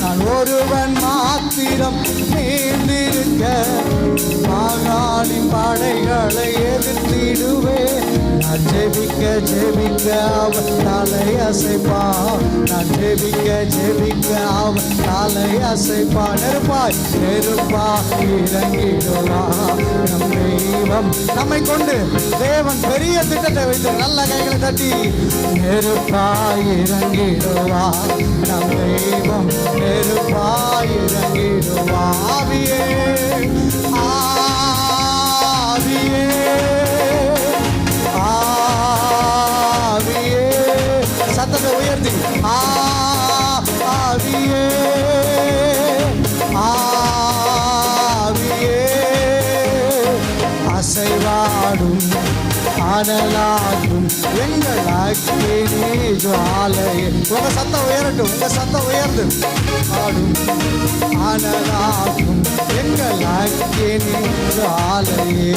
நான் ஒருவன் மாத்திரம் நீந்திருக்க மாகாளின் படைகளை எதிர்த்திடுவேன். நான் ஜெபிக்க ஜெபிக்க அவன் தலை அசைப்பான். நான் ஜெபிக்க ஜெபிக்க அவன் தலை அசைப்பான். நெருப்பாய் நெருப்பாய் இறங்கிடுவான் நம் தெய்வம். நம்மை கொண்டு தேவன் பெரிய திட்டத்தை வைத்து நல்ல கைகளை தட்டி நெருப்பாய் இறங்கிடுவான் நம் தெய்வம். நெருப்பாய் இறங்கிடுவான். ஆவியே ஆவியே ஆவியே சத்தத்தை உயர்த்தி ஆவியே ஆவியே அசைவாடும் அனலாகும் எங்கள் அக்கினி ஜுவாலையே. உங்க சத்தம் உயரட்டும், உங்க சத்தம் உயர்ந்து ஆடும் அனலாகும் எங்கள் அக்கினி ஜுவாலையே.